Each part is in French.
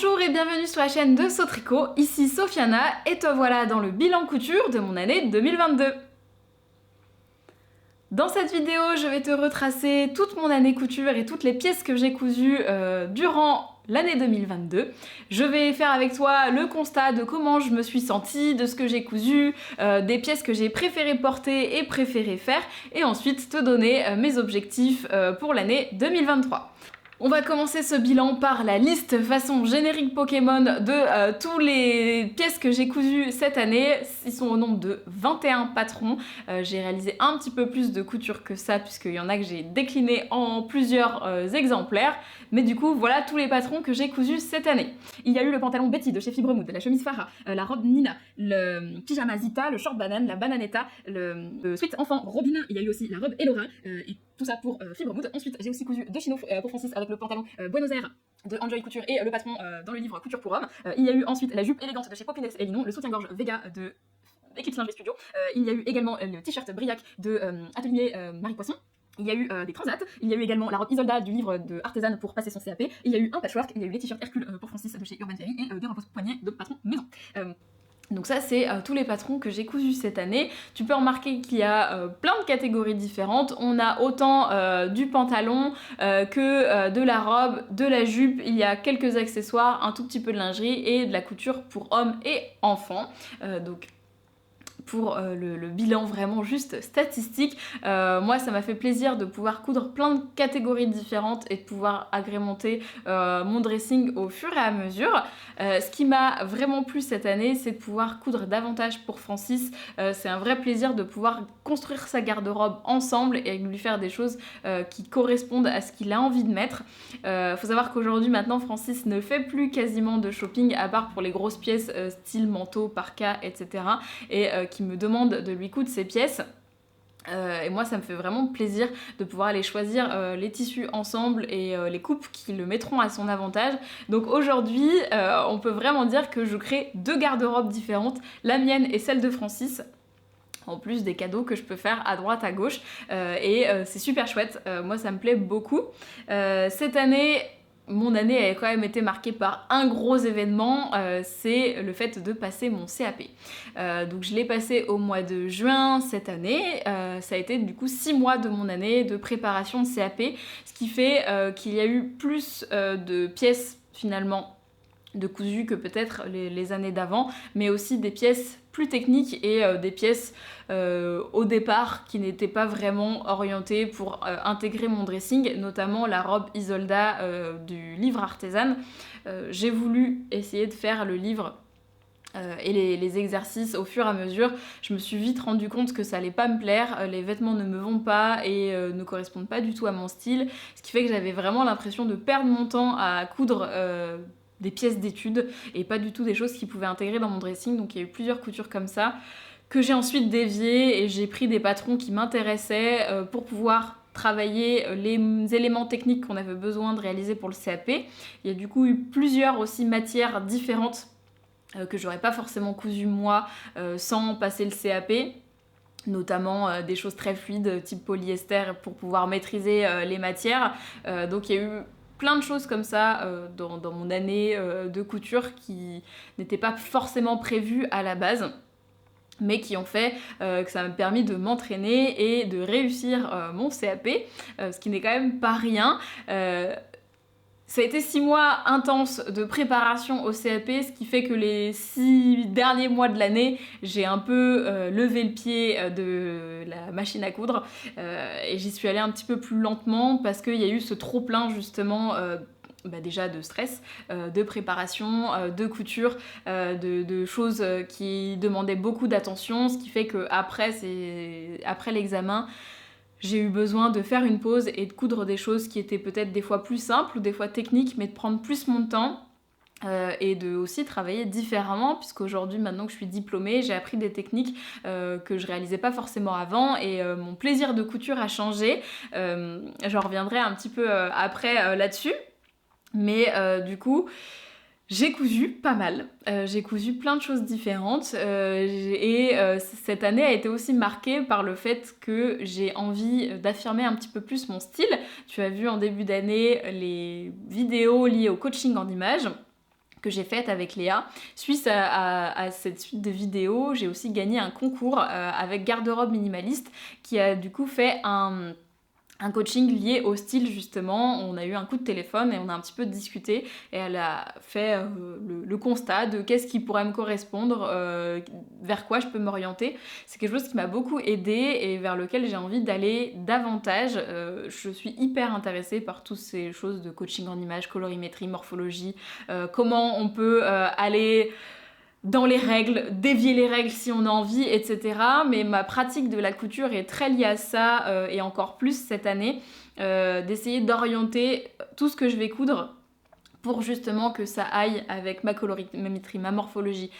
Bonjour et bienvenue sur la chaîne de Sotricot, ici Sofiana et te voilà dans le bilan couture de mon année 2022. Dans cette vidéo, je vais te retracer toute mon année couture et toutes les pièces que j'ai cousues durant l'année 2022. Je vais faire avec toi le constat de comment je me suis sentie, de ce que j'ai cousu, des pièces que j'ai préféré porter et préféré faire, et ensuite te donner mes objectifs pour l'année 2023. On va commencer ce bilan par la liste façon générique Pokémon de tous les pièces que j'ai cousues cette année. Ils sont au nombre de 21 patrons. J'ai réalisé un petit peu plus de couture que ça puisqu'il y en a que j'ai décliné en plusieurs exemplaires. Mais du coup, voilà tous les patrons que j'ai cousus cette année. Il y a eu le pantalon Betty de chez Fibremood, la chemise Farah, la robe Nina, le pyjama Zita, le short banane, la bananetta, le sweat enfant Robin. Il y a eu aussi la robe Elora et tout ça pour Fibremood. Ensuite, j'ai aussi cousu deux chinos pour Francis avec le pantalon Buenos Aires de Enjoy Couture et le patron dans le livre Couture pour hommes. Il y a eu ensuite la jupe élégante de chez Popines et Linon, le soutien-gorge Vega de Eclipse Lingerie Studio. Il y a eu également le t-shirt Briac de Atelier Marie Poisson. Il y a eu des transats, il y a eu également la robe Isolda du livre de Artisan pour passer son CAP, il y a eu un patchwork, il y a eu les t-shirts Hercule pour Francis de chez Urban Fairy et des repose-poignets de patron maison. Donc ça c'est tous les patrons que j'ai cousus cette année. Tu peux remarquer qu'il y a plein de catégories différentes. On a autant du pantalon que de la robe, de la jupe, il y a quelques accessoires, un tout petit peu de lingerie et de la couture pour hommes et enfants. Donc pour le bilan vraiment juste statistique. Moi ça m'a fait plaisir de pouvoir coudre plein de catégories différentes et de pouvoir agrémenter mon dressing au fur et à mesure. Ce qui m'a vraiment plu cette année, c'est de pouvoir coudre davantage pour Francis. C'est un vrai plaisir de pouvoir construire sa garde-robe ensemble et lui faire des choses qui correspondent à ce qu'il a envie de mettre. Faut savoir qu'aujourd'hui maintenant Francis ne fait plus quasiment de shopping à part pour les grosses pièces style manteau, parka, etc. et qui me demande de lui coudre ses pièces. Et moi ça me fait vraiment plaisir de pouvoir aller choisir les tissus ensemble et les coupes qui le mettront à son avantage. Donc aujourd'hui on peut vraiment dire que je crée deux garde-robes différentes, la mienne et celle de Francis, en plus des cadeaux que je peux faire à droite à gauche et c'est super chouette, moi ça me plaît beaucoup. Cette année mon année a quand même été marquée par un gros événement, c'est le fait de passer mon CAP. Donc je l'ai passé au mois de juin cette année, ça a été du coup 6 mois de mon année de préparation de CAP, ce qui fait qu'il y a eu plus de pièces finalement de cousu que peut-être les années d'avant, mais aussi des pièces plus techniques et des pièces au départ qui n'étaient pas vraiment orientées pour intégrer mon dressing, notamment la robe Isolda du livre Artisan. J'ai voulu essayer de faire le livre et les exercices au fur et à mesure. Je me suis vite rendu compte que ça allait pas me plaire, les vêtements ne me vont pas et ne correspondent pas du tout à mon style, ce qui fait que j'avais vraiment l'impression de perdre mon temps à coudre des pièces d'études et pas du tout des choses qui pouvaient intégrer dans mon dressing. Donc il y a eu plusieurs coutures comme ça que j'ai ensuite déviées et j'ai pris des patrons qui m'intéressaient pour pouvoir travailler les éléments techniques qu'on avait besoin de réaliser pour le CAP. Il y a du coup eu plusieurs aussi matières différentes que j'aurais pas forcément cousu moi sans passer le CAP, notamment des choses très fluides type polyester pour pouvoir maîtriser les matières. Donc il y a eu plein de choses comme ça dans mon année de couture qui n'étaient pas forcément prévues à la base, mais qui ont fait que ça m'a permis de m'entraîner et de réussir mon CAP, ce qui n'est quand même pas rien. Ça a été 6 mois intenses de préparation au CAP, ce qui fait que les 6 derniers mois de l'année, j'ai un peu levé le pied de la machine à coudre et j'y suis allée un petit peu plus lentement parce qu'il y a eu ce trop-plein justement déjà de stress, de préparation, de couture, de choses qui demandaient beaucoup d'attention, ce qui fait qu'après l'examen, j'ai eu besoin de faire une pause et de coudre des choses qui étaient peut-être des fois plus simples ou des fois techniques, mais de prendre plus mon temps. Et de aussi travailler différemment, puisqu'aujourd'hui maintenant que je suis diplômée, j'ai appris des techniques que je réalisais pas forcément avant et mon plaisir de couture a changé. J'en reviendrai un petit peu après là-dessus, mais du coup j'ai cousu pas mal, j'ai cousu plein de choses différentes et cette année a été aussi marquée par le fait que j'ai envie d'affirmer un petit peu plus mon style. Tu as vu en début d'année les vidéos liées au coaching en images que j'ai faite avec Léa. Suite à cette suite de vidéos, j'ai aussi gagné un concours avec Garde-robe minimaliste qui a du coup fait un coaching lié au style justement. On a eu un coup de téléphone et on a un petit peu discuté et elle a fait le constat de qu'est-ce qui pourrait me correspondre, vers quoi je peux m'orienter. C'est quelque chose qui m'a beaucoup aidée et vers lequel j'ai envie d'aller davantage. Je suis hyper intéressée par toutes ces choses de coaching en images, colorimétrie, morphologie, comment on peut aller dans les règles, dévier les règles si on a envie, etc. Mais ma pratique de la couture est très liée à ça, et encore plus cette année, d'essayer d'orienter tout ce que je vais coudre pour justement que ça aille avec ma colorimétrie, ma morphologie.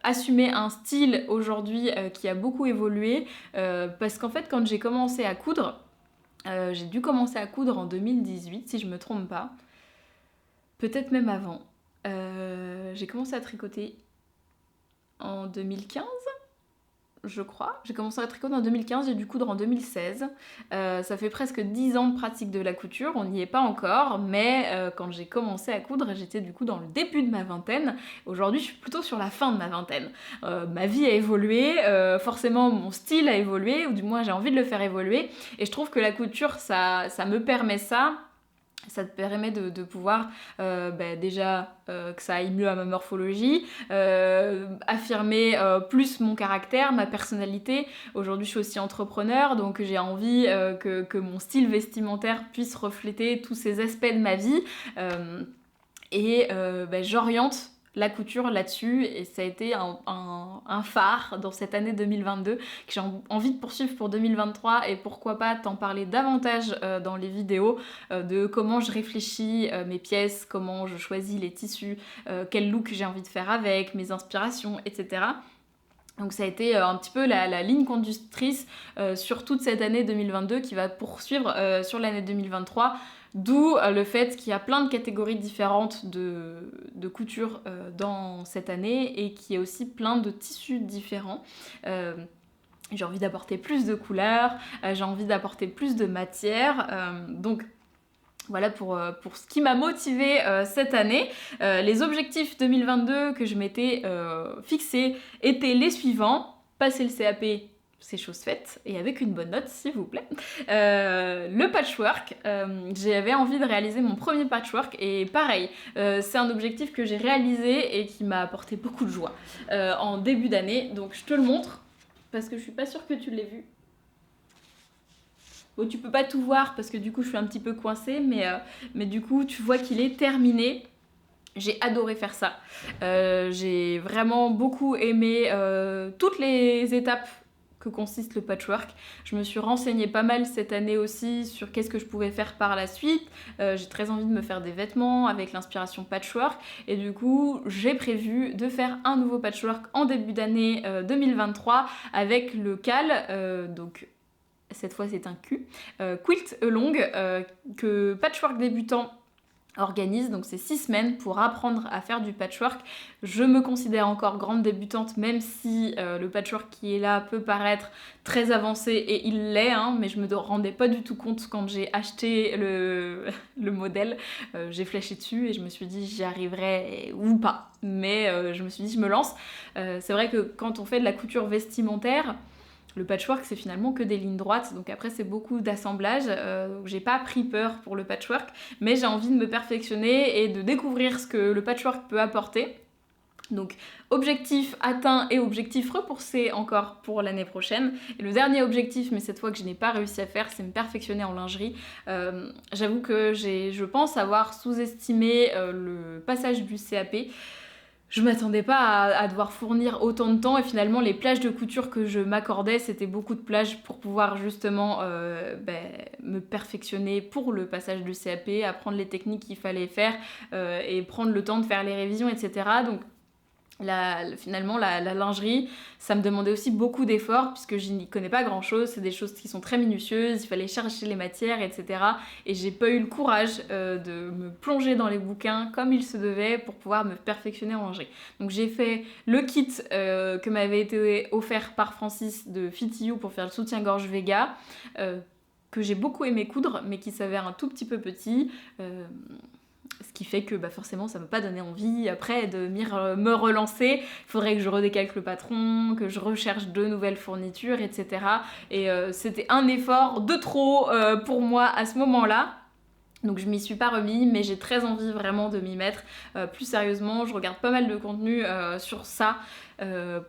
Assumer un style aujourd'hui qui a beaucoup évolué, parce qu'en fait quand j'ai commencé à coudre, j'ai dû commencer à coudre en 2018 si je me trompe pas, peut-être même avant. J'ai commencé à tricoter en 2015, je crois. J'ai commencé à tricoter en 2015, j'ai dû coudre en 2016. Ça fait presque 10 ans de pratique de la couture, on n'y est pas encore, mais quand j'ai commencé à coudre, j'étais du coup dans le début de ma vingtaine. Aujourd'hui, je suis plutôt sur la fin de ma vingtaine. Ma vie a évolué, forcément mon style a évolué, ou du moins j'ai envie de le faire évoluer, et je trouve que la couture, ça me permet ça. Ça te permet de pouvoir déjà que ça aille mieux à ma morphologie, affirmer plus mon caractère, ma personnalité. Aujourd'hui je suis aussi entrepreneur, donc j'ai envie que mon style vestimentaire puisse refléter tous ces aspects de ma vie, j'oriente la couture là-dessus et ça a été un phare dans cette année 2022 que j'ai envie de poursuivre pour 2023 et pourquoi pas t'en parler davantage dans les vidéos de comment je réfléchis mes pièces, comment je choisis les tissus, quel look j'ai envie de faire avec, mes inspirations, etc. Donc ça a été un petit peu la ligne conductrice sur toute cette année 2022 qui va poursuivre sur l'année 2023. D'où le fait qu'il y a plein de catégories différentes de couture dans cette année et qu'il y a aussi plein de tissus différents. J'ai envie d'apporter plus de couleurs, j'ai envie d'apporter plus de matière. Donc voilà pour ce qui m'a motivée cette année. Les objectifs 2022 que je m'étais fixés étaient les suivants. Passer le CAP, c'est chose faite, et avec une bonne note s'il vous plaît. Le patchwork, j'avais envie de réaliser mon premier patchwork, et pareil, c'est un objectif que j'ai réalisé et qui m'a apporté beaucoup de joie en début d'année. Donc je te le montre, parce que je suis pas sûre que tu l'aies vu. Bon, tu peux pas tout voir parce que du coup je suis un petit peu coincée, mais du coup tu vois qu'il est terminé. J'ai adoré faire ça. J'ai vraiment beaucoup aimé toutes les étapes que consiste le patchwork. Je me suis renseignée pas mal cette année aussi sur qu'est-ce que je pouvais faire par la suite. J'ai très envie de me faire des vêtements avec l'inspiration patchwork et du coup j'ai prévu de faire un nouveau patchwork en début d'année 2023 avec le cal, donc cette fois c'est un Q, Quilt Along, que Patchwork Débutant organise, donc c'est 6 semaines pour apprendre à faire du patchwork. Je me considère encore grande débutante, même si le patchwork qui est là peut paraître très avancé, et il l'est, hein, mais je me rendais pas du tout compte quand j'ai acheté le modèle. J'ai flashé dessus et je me suis dit j'y arriverai ou pas, mais je me suis dit je me lance. C'est vrai que quand on fait de la couture vestimentaire, le patchwork, c'est finalement que des lignes droites, donc après c'est beaucoup d'assemblage. J'ai pas pris peur pour le patchwork, mais j'ai envie de me perfectionner et de découvrir ce que le patchwork peut apporter. Donc objectif atteint et objectif repoussé encore pour l'année prochaine. Et le dernier objectif, mais cette fois que je n'ai pas réussi à faire, c'est me perfectionner en lingerie. J'avoue que je pense avoir sous-estimé le passage du CAP. Je m'attendais pas à devoir fournir autant de temps, et finalement les plages de couture que je m'accordais, c'était beaucoup de plages pour pouvoir justement me perfectionner pour le passage du CAP, apprendre les techniques qu'il fallait faire et prendre le temps de faire les révisions, etc. Donc finalement la lingerie, ça me demandait aussi beaucoup d'efforts puisque je n'y connais pas grand chose, c'est des choses qui sont très minutieuses, il fallait chercher les matières, etc. Et j'ai pas eu le courage de me plonger dans les bouquins comme il se devait pour pouvoir me perfectionner en lingerie. Donc j'ai fait le kit que m'avait été offert par Francis de Fit You pour faire le soutien-gorge Vega, que j'ai beaucoup aimé coudre mais qui s'avère un tout petit peu petit. Ce qui fait que forcément ça m'a pas donné envie après de me relancer. Il faudrait que je redécalque le patron, que je recherche de nouvelles fournitures, etc. Et c'était un effort de trop pour moi à ce moment-là. Donc je m'y suis pas remis, mais j'ai très envie vraiment de m'y mettre plus sérieusement. Je regarde pas mal de contenu sur ça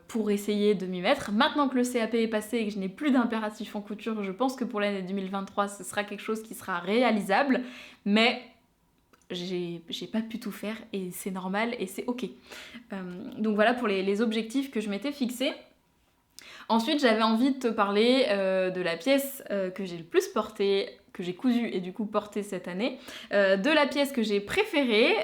pour essayer de m'y mettre. Maintenant que le CAP est passé et que je n'ai plus d'impératif en couture, je pense que pour l'année 2023, ce sera quelque chose qui sera réalisable. Mais j'ai pas pu tout faire et c'est normal et c'est ok. Donc voilà pour les objectifs que je m'étais fixés. Ensuite, j'avais envie de te parler de la pièce que j'ai le plus portée, que j'ai cousue et du coup portée cette année, de la pièce que j'ai préférée,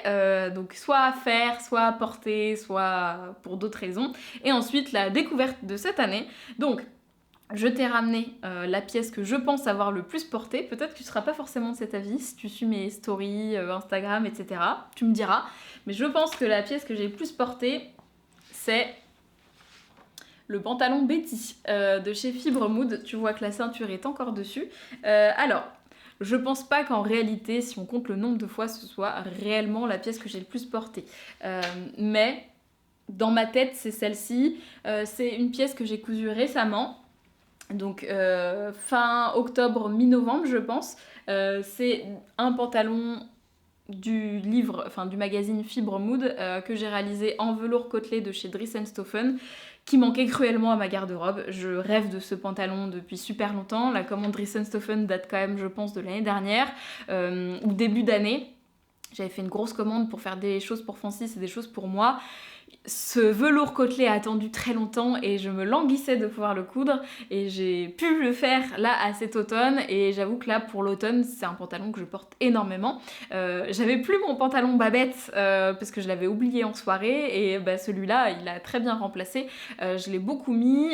donc soit à faire, soit à porter, soit pour d'autres raisons, et ensuite la découverte de cette année. Donc, je t'ai ramené la pièce que je pense avoir le plus portée. Peut-être que tu ne seras pas forcément de cet avis si tu suis mes stories, Instagram, etc. Tu me diras. Mais je pense que la pièce que j'ai le plus portée, c'est le pantalon Betty de chez Fibre Mood. Tu vois que la ceinture est encore dessus. Alors, je pense pas qu'en réalité, si on compte le nombre de fois, ce soit réellement la pièce que j'ai le plus portée. Mais dans ma tête, c'est celle-ci. C'est une pièce que j'ai cousue récemment. Donc fin octobre, mi-novembre je pense. C'est un pantalon du livre, enfin du magazine Fibre Mood que j'ai réalisé en velours côtelé de chez Dries & Stoffen, qui manquait cruellement à ma garde-robe. Je rêve de ce pantalon depuis super longtemps. La commande Dries & Stoffen date quand même, je pense, de l'année dernière ou début d'année. J'avais fait une grosse commande pour faire des choses pour Francis et des choses pour moi. Ce velours côtelé a attendu très longtemps et je me languissais de pouvoir le coudre et j'ai pu le faire là à cet automne, et j'avoue que là pour l'automne c'est un pantalon que je porte énormément. J'avais plus mon pantalon Babette parce que je l'avais oublié en soirée, et celui-là il a très bien remplacé. Je l'ai beaucoup mis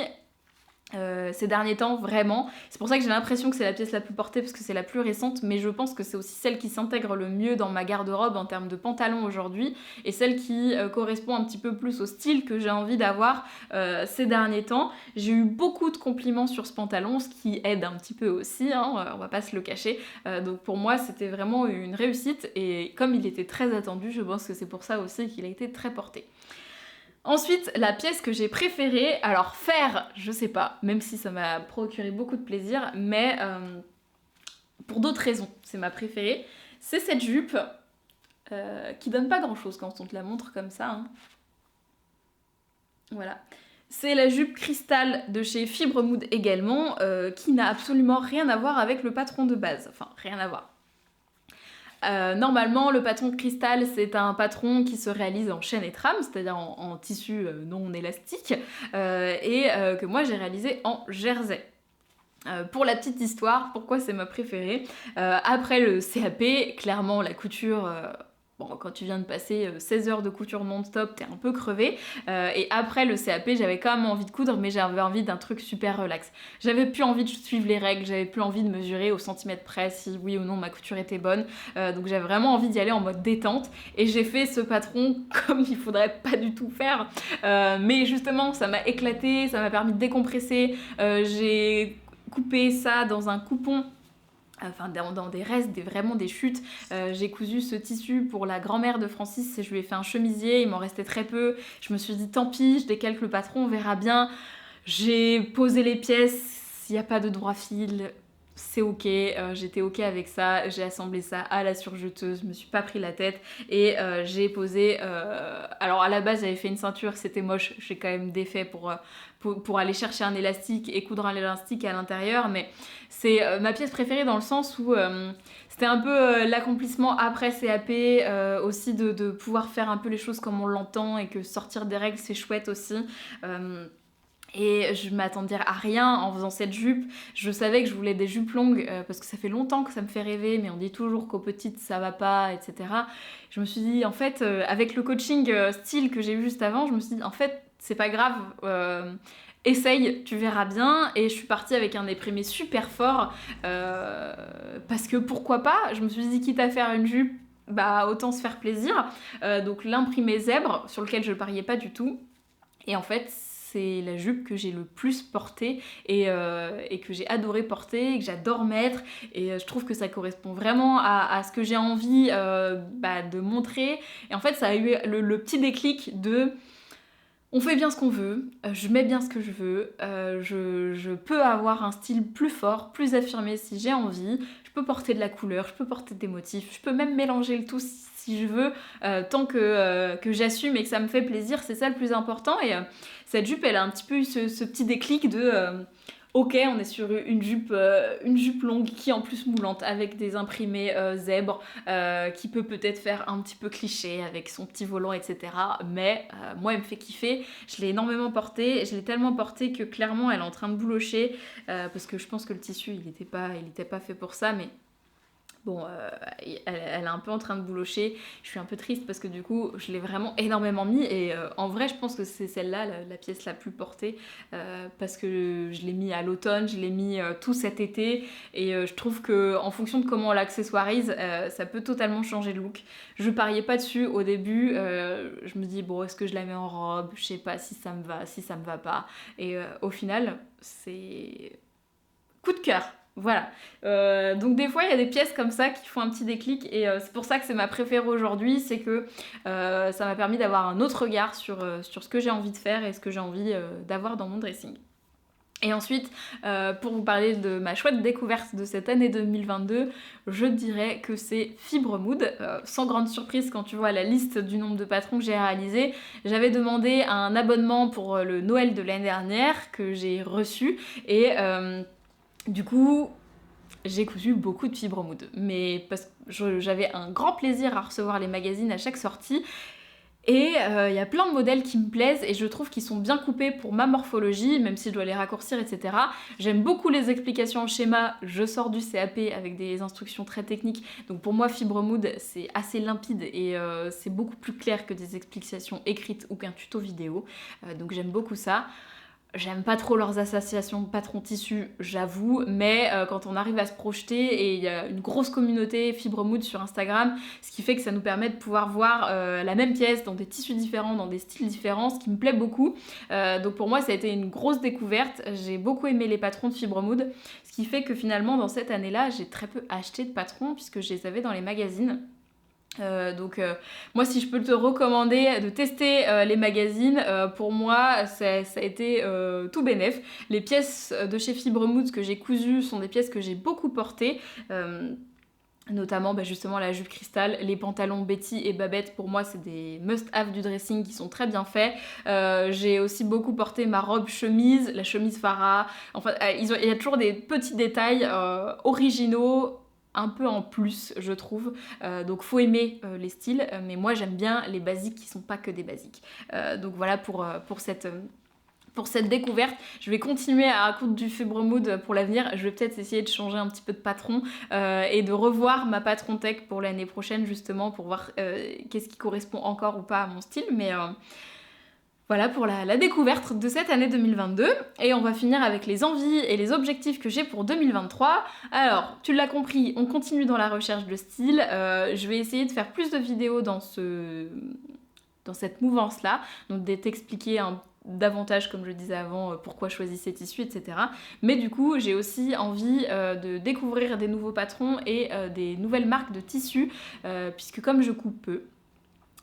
ces derniers temps, vraiment. C'est pour ça que j'ai l'impression que c'est la pièce la plus portée parce que c'est la plus récente, mais je pense que c'est aussi celle qui s'intègre le mieux dans ma garde-robe en termes de pantalon aujourd'hui, et celle qui correspond un petit peu plus au style que j'ai envie d'avoir ces derniers temps. J'ai eu beaucoup de compliments sur ce pantalon, ce qui aide un petit peu aussi, on va pas se le cacher. Donc pour moi c'était vraiment une réussite, et comme il était très attendu, je pense que c'est pour ça aussi qu'il a été très porté. Ensuite, la pièce que j'ai préférée, alors faire, je sais pas, même si ça m'a procuré beaucoup de plaisir, mais pour d'autres raisons, c'est ma préférée, c'est cette jupe qui donne pas grand chose quand on te la montre comme ça. Voilà. C'est la jupe cristal de chez Fibre Mood également, qui n'a absolument rien à voir avec le patron de base. Enfin, rien à voir. Normalement, le patron cristal, c'est un patron qui se réalise en chaîne et trame, c'est-à-dire en tissu non élastique, et que moi j'ai réalisé en jersey. Pour la petite histoire, pourquoi c'est ma préférée, après le CAP, clairement la couture... Bon, quand tu viens de passer 16 heures de couture non-stop, t'es un peu crevé. Et après le CAP, j'avais quand même envie de coudre, mais j'avais envie d'un truc super relax. J'avais plus envie de suivre les règles, j'avais plus envie de mesurer au centimètre près si oui ou non ma couture était bonne. Donc j'avais vraiment envie d'y aller en mode détente. Et j'ai fait ce patron comme il faudrait pas du tout faire. Mais justement, ça m'a éclaté, ça m'a permis de décompresser. J'ai coupé ça dans un coupon. Enfin, dans des restes, vraiment des chutes. J'ai cousu ce tissu pour la grand-mère de Francis et je lui ai fait un chemisier, il m'en restait très peu. Je me suis dit tant pis, je décalque le patron, on verra bien. J'ai posé les pièces, il n'y a pas de droit fil, c'est ok, j'étais ok avec ça, j'ai assemblé ça à la surjeteuse, je me suis pas pris la tête, et j'ai posé... alors à la base j'avais fait une ceinture, c'était moche, j'ai quand même défait pour aller chercher un élastique et coudre un élastique à l'intérieur, mais c'est ma pièce préférée dans le sens où c'était un peu l'accomplissement après CAP, aussi de pouvoir faire un peu les choses comme on l'entend, et que sortir des règles c'est chouette aussi. Et je m'attendais à rien en faisant cette jupe. Je savais que je voulais des jupes longues parce que ça fait longtemps que ça me fait rêver, mais on dit toujours qu'aux petites ça va pas, etc. Je me suis dit, en fait, avec le coaching style que j'ai eu juste avant, je me suis dit, en fait, c'est pas grave, essaye, tu verras bien. Et je suis partie avec un imprimé super fort parce que pourquoi pas, je me suis dit, quitte à faire une jupe, bah autant se faire plaisir. Donc l'imprimé zèbre sur lequel je pariais pas du tout. Et en fait, c'est la jupe que j'ai le plus portée et que j'ai adoré porter, et que j'adore mettre, et je trouve que ça correspond vraiment à ce que j'ai envie de montrer. Et en fait ça a eu le petit déclic de on fait bien ce qu'on veut, je mets bien ce que je veux, je peux avoir un style plus fort, plus affirmé si j'ai envie, je peux porter de la couleur, je peux porter des motifs, je peux même mélanger le tout si je veux, tant que j'assume et que ça me fait plaisir, c'est ça le plus important. Et cette jupe, elle a un petit peu eu ce petit déclic de... ok, on est sur une jupe longue qui est en plus moulante avec des imprimés zèbres, qui peut peut-être faire un petit peu cliché avec son petit volant, etc. Mais moi, elle me fait kiffer. Je l'ai énormément portée. Je l'ai tellement portée que clairement, elle est en train de boulocher parce que je pense que le tissu, il était pas fait pour ça, mais... Bon, elle est un peu en train de boulocher. Je suis un peu triste parce que du coup, je l'ai vraiment énormément mis. Et en vrai, je pense que c'est celle-là, la pièce la plus portée. Parce que je l'ai mis à l'automne, je l'ai mis tout cet été. Et je trouve qu'en fonction de comment on l'accessoirise, ça peut totalement changer le look. Je pariais pas dessus au début. Je me dis, bon, est-ce que je la mets en robe? Je sais pas si ça me va, si ça me va pas. Et au final, c'est coup de cœur. Voilà. Donc des fois il y a des pièces comme ça qui font un petit déclic, et c'est pour ça que c'est ma préférée aujourd'hui, c'est que ça m'a permis d'avoir un autre regard sur ce que j'ai envie de faire et ce que j'ai envie d'avoir dans mon dressing. Et ensuite, pour vous parler de ma chouette découverte de cette année 2022, je dirais que c'est Fibre Mood. Sans grande surprise, quand tu vois la liste du nombre de patrons que j'ai réalisés, j'avais demandé un abonnement pour le Noël de l'année dernière que j'ai reçu, et du coup, j'ai cousu beaucoup de Fibre Mood, mais parce que j'avais un grand plaisir à recevoir les magazines à chaque sortie. Et il y a plein de modèles qui me plaisent et je trouve qu'ils sont bien coupés pour ma morphologie, même si je dois les raccourcir, etc. J'aime beaucoup les explications en schéma, je sors du CAP avec des instructions très techniques, donc pour moi Fibre Mood c'est assez limpide et c'est beaucoup plus clair que des explications écrites ou qu'un tuto vidéo, donc j'aime beaucoup ça. J'aime pas trop leurs associations patron-tissu, j'avoue, mais quand on arrive à se projeter, et il y a une grosse communauté Fibre Mood sur Instagram, ce qui fait que ça nous permet de pouvoir voir la même pièce dans des tissus différents, dans des styles différents, ce qui me plaît beaucoup. Donc pour moi, ça a été une grosse découverte. J'ai beaucoup aimé les patrons de Fibre Mood, ce qui fait que finalement, dans cette année-là, j'ai très peu acheté de patrons puisque je les avais dans les magazines. Moi si je peux te recommander de tester les magazines, pour moi ça a été tout bénef. Les pièces de chez Fibre Mood que j'ai cousues sont des pièces que j'ai beaucoup portées, notamment justement la jupe cristal, les pantalons Betty et Babette, pour moi c'est des must-have du dressing qui sont très bien faits. J'ai aussi beaucoup porté ma robe chemise, la chemise Farah, enfin il y a toujours des petits détails originaux, un peu en plus je trouve, donc faut aimer les styles, mais moi j'aime bien les basiques qui sont pas que des basiques, donc voilà pour cette découverte. Je vais continuer à raconter du Fibre Mood pour l'avenir. Je vais peut-être essayer de changer un petit peu de patron et de revoir ma patron tech pour l'année prochaine justement pour voir qu'est-ce qui correspond encore ou pas à mon style, mais voilà pour la découverte de cette année 2022. Et on va finir avec les envies et les objectifs que j'ai pour 2023. Alors, tu l'as compris, on continue dans la recherche de style. Je vais essayer de faire plus de vidéos dans cette mouvance-là, donc de t'expliquer davantage, comme je disais avant, pourquoi choisir ces tissus, etc. Mais du coup, j'ai aussi envie de découvrir des nouveaux patrons et des nouvelles marques de tissus, puisque comme je coupe peu,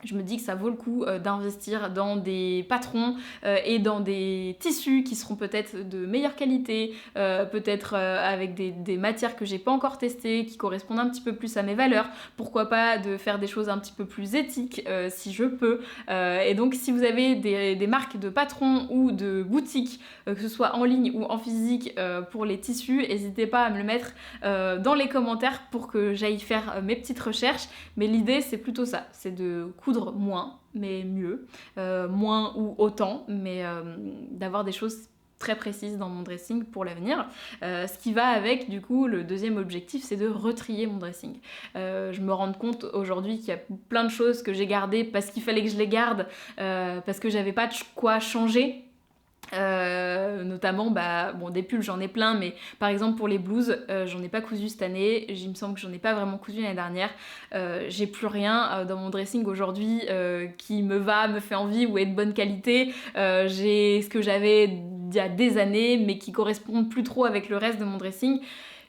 je me dis que ça vaut le coup d'investir dans des patrons et dans des tissus qui seront peut-être de meilleure qualité, peut-être avec des matières que j'ai pas encore testées, qui correspondent un petit peu plus à mes valeurs. Pourquoi pas de faire des choses un petit peu plus éthiques si je peux. Et donc si vous avez des marques de patrons ou de boutiques, que ce soit en ligne ou en physique, pour les tissus, n'hésitez pas à me le mettre dans les commentaires pour que j'aille faire mes petites recherches. Mais l'idée c'est plutôt ça, c'est de coudre moins mais mieux, moins ou autant, mais d'avoir des choses très précises dans mon dressing pour l'avenir. Ce qui va avec, du coup, le deuxième objectif, c'est de retrier mon dressing. Je me rends compte aujourd'hui qu'il y a plein de choses que j'ai gardées parce qu'il fallait que je les garde, parce que j'avais pas de quoi changer. Notamment, bon, des pulls j'en ai plein, mais par exemple pour les blouses, j'en ai pas cousu cette année, il me semble que j'en ai pas vraiment cousu l'année dernière. J'ai plus rien dans mon dressing aujourd'hui qui me fait envie ou est de bonne qualité. J'ai ce que j'avais il y a des années, mais qui correspond plus trop avec le reste de mon dressing.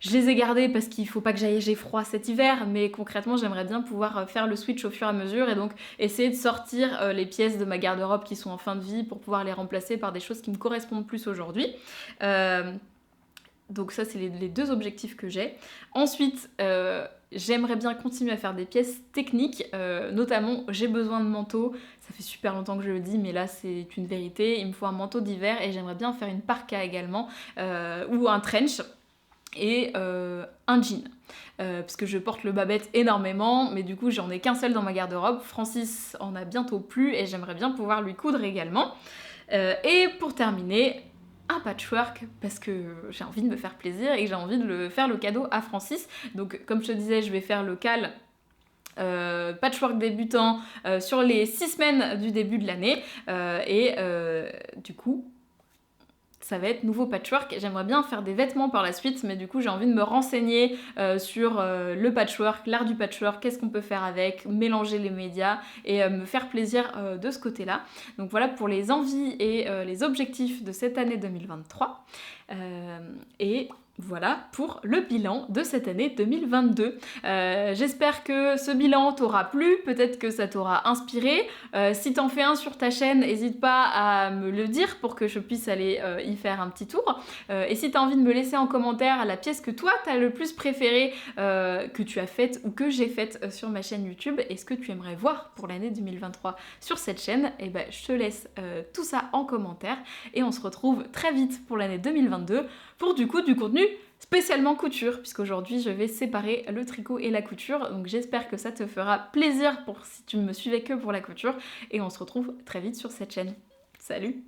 Je les ai gardés parce qu'il faut pas que j'ai froid cet hiver, mais concrètement j'aimerais bien pouvoir faire le switch au fur et à mesure et donc essayer de sortir les pièces de ma garde-robe qui sont en fin de vie pour pouvoir les remplacer par des choses qui me correspondent plus aujourd'hui. Donc ça c'est les deux objectifs que j'ai. Ensuite, j'aimerais bien continuer à faire des pièces techniques, notamment j'ai besoin de manteaux. Ça fait super longtemps que je le dis, mais là c'est une vérité. Il me faut un manteau d'hiver et j'aimerais bien faire une parka également, ou un trench. Et un jean. Parce que je porte le babette énormément, mais du coup j'en ai qu'un seul dans ma garde-robe. Francis en a bientôt plus et j'aimerais bien pouvoir lui coudre également. Et pour terminer, un patchwork, parce que j'ai envie de me faire plaisir et que j'ai envie de faire le cadeau à Francis. Donc comme je te disais, je vais faire le cal patchwork débutant sur les 6 semaines du début de l'année. Du coup, ça va être nouveau patchwork. J'aimerais bien faire des vêtements par la suite, mais du coup j'ai envie de me renseigner sur le patchwork, l'art du patchwork, qu'est-ce qu'on peut faire avec, mélanger les médias et me faire plaisir de ce côté-là. Donc voilà pour les envies et les objectifs de cette année 2023. Et voilà pour le bilan de cette année 2022. J'espère que ce bilan t'aura plu, peut-être que ça t'aura inspiré. Si t'en fais un sur ta chaîne, n'hésite pas à me le dire pour que je puisse aller y faire un petit tour. Et si t'as envie de me laisser en commentaire la pièce que toi t'as le plus préférée, que tu as faite ou que j'ai faite sur ma chaîne YouTube, et ce que tu aimerais voir pour l'année 2023 sur cette chaîne, et je te laisse tout ça en commentaire et on se retrouve très vite pour l'année 2022 pour du contenu spécialement couture, puisqu'aujourd'hui je vais séparer le tricot et la couture, donc j'espère que ça te fera plaisir pour si tu me suivais que pour la couture, et on se retrouve très vite sur cette chaîne. Salut!